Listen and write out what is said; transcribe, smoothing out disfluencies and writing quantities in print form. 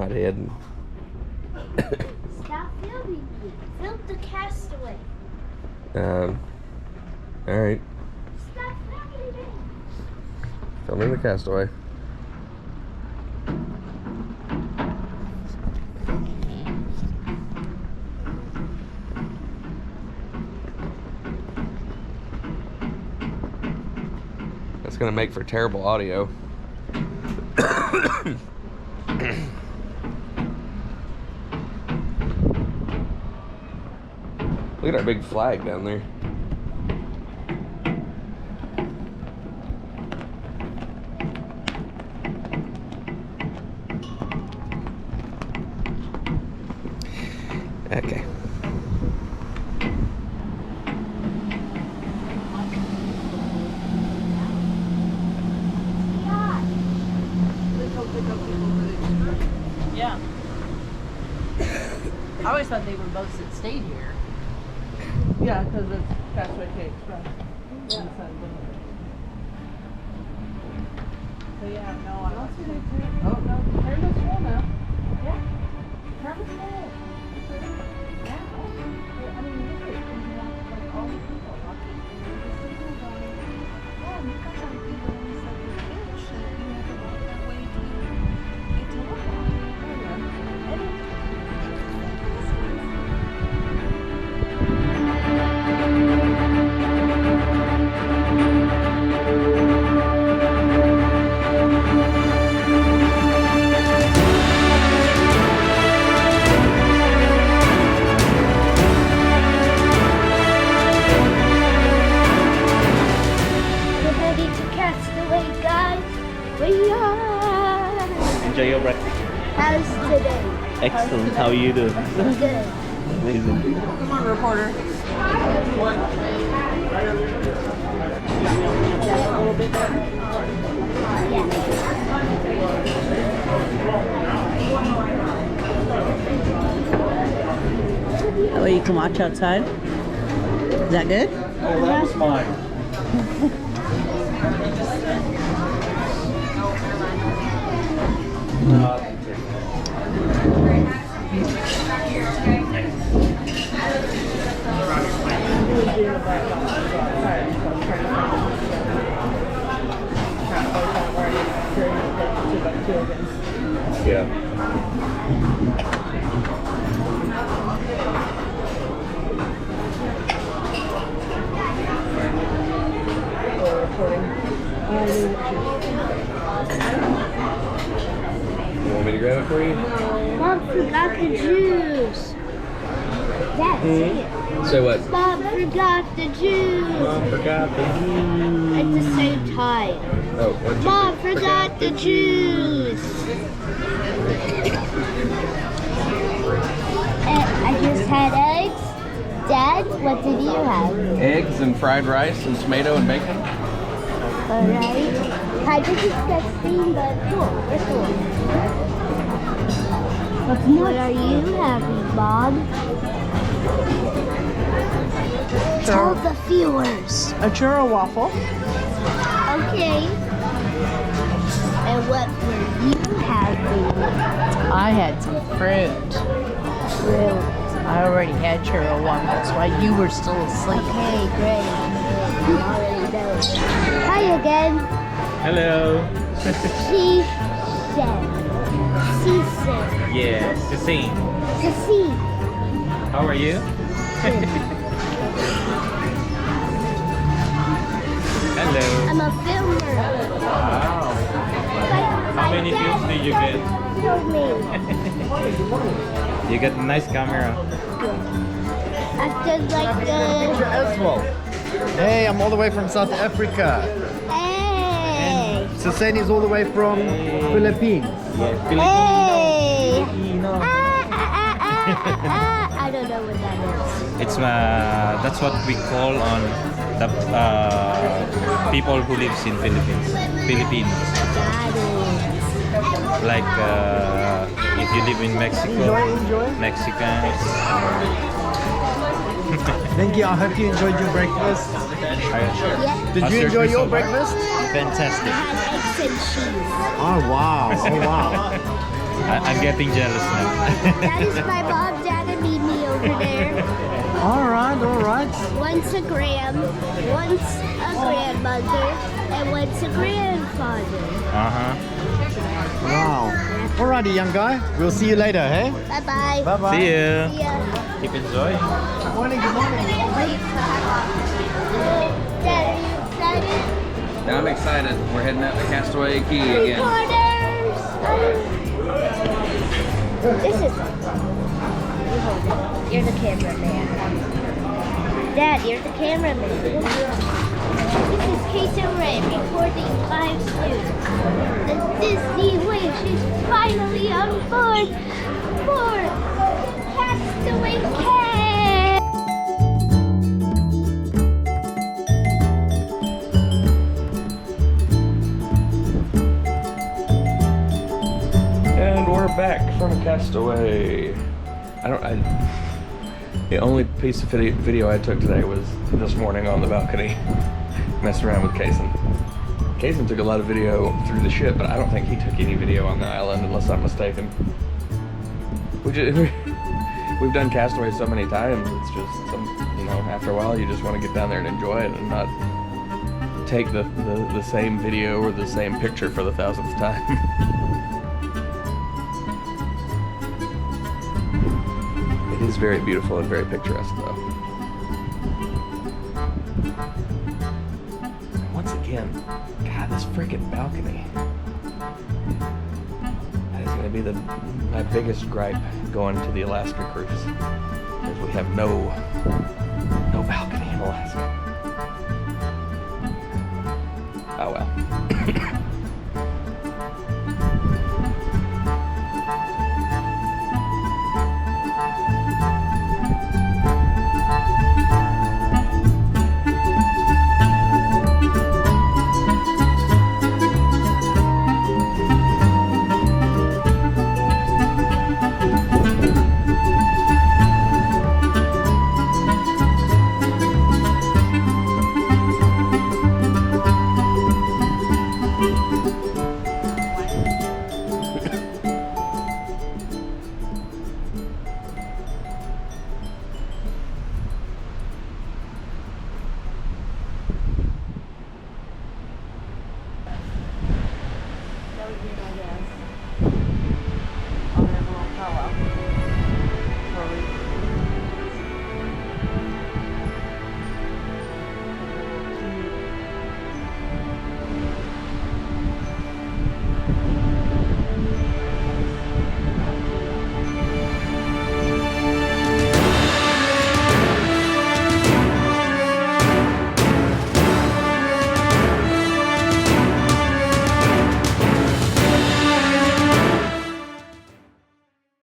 hidden. Stop filming me. Film the Castaway. Alright. Stop filming me. Filming the Castaway. That's gonna make for terrible audio. Look at our big flag down there. Okay. Yeah. I always thought they were boats that stayed here. Yeah, because it's Castaway Cay Express. Yeah. So yeah, no, I don't see that too. Oh no, Carpe's full now. Yeah. Carpe's full. Yeah. I mean, look at it. Like all the people walking. Oh, you got some people in this like fish that you have to walk that way to get to look at. We're ready to Castaway, guys. We are. Enjoy your breakfast. How's today? Excellent. How are you doing? Good. Amazing. Come on, reporter. That way you can watch outside. Is that good? Oh, that's mine. Yeah. You want me to grab it for you? Mom forgot the juice. Dad, say it. Say what? Mom forgot the juice. Mom forgot the juice. At the same time. Oh, what'd you Mom say? forgot the juice. I just had eggs. Dad, what did you have? Eggs and fried rice and tomato and bacon. Alright. Kind of disgusting, but cool. It's cool. What are you having, Bob? Tell the viewers. A churro waffle. Okay. And what were you having? I had some fruit. I already had churro one. That's why you were still asleep. Okay, great. You already know. Hi again. Hello. She said. She said. Yes, the same. To see. How are you? Hello. I'm a filmer. Wow. How many views did you get? Filming. You got a nice camera. After like the. As well. Hey, I'm all the way from South Africa. Hey. Susain is all the way from Philippines. Yes, Hey. Filipino. I don't know what that is. It's that's what we call on the people who lives in Philippines. Like if you live in Mexico, Mexicans. Thank you. I hope you enjoyed your breakfast. Yeah. Did you enjoy your breakfast? I Fantastic. had eggs and cheese. Oh wow! Oh wow! I'm getting jealous now. That is my mom, dad, and Mimi over there. All right, all right. One's a one's a grandmother, and one's a grandfather. Wow. Alrighty, young guy. We'll see you later, hey? Bye-bye. Bye-bye. See ya. See ya. Keep enjoying. Good morning, good morning. Dad, are you excited? Now I'm excited. We're heading out to Castaway Cay again. Reporters! This is... You're the cameraman. Dad, you're the cameraman. This is Castaway reporting live news. The Disney Wish is finally on board for Castaway Cay. And we're back from Castaway. The only piece of video I took today was this morning on the balcony, messing around with Kaysen. Kaysen took a lot of video through the ship, but I don't think he took any video on the island, unless I'm mistaken. We've done Castaway so many times, it's just, after a while you just want to get down there and enjoy it and not take the same video or the same picture for the 1000th time. It is very beautiful and very picturesque, though. Once again, God, this freaking balcony. That is going to be my biggest gripe going to the Alaska cruise, because we have no balcony in Alaska. Oh well.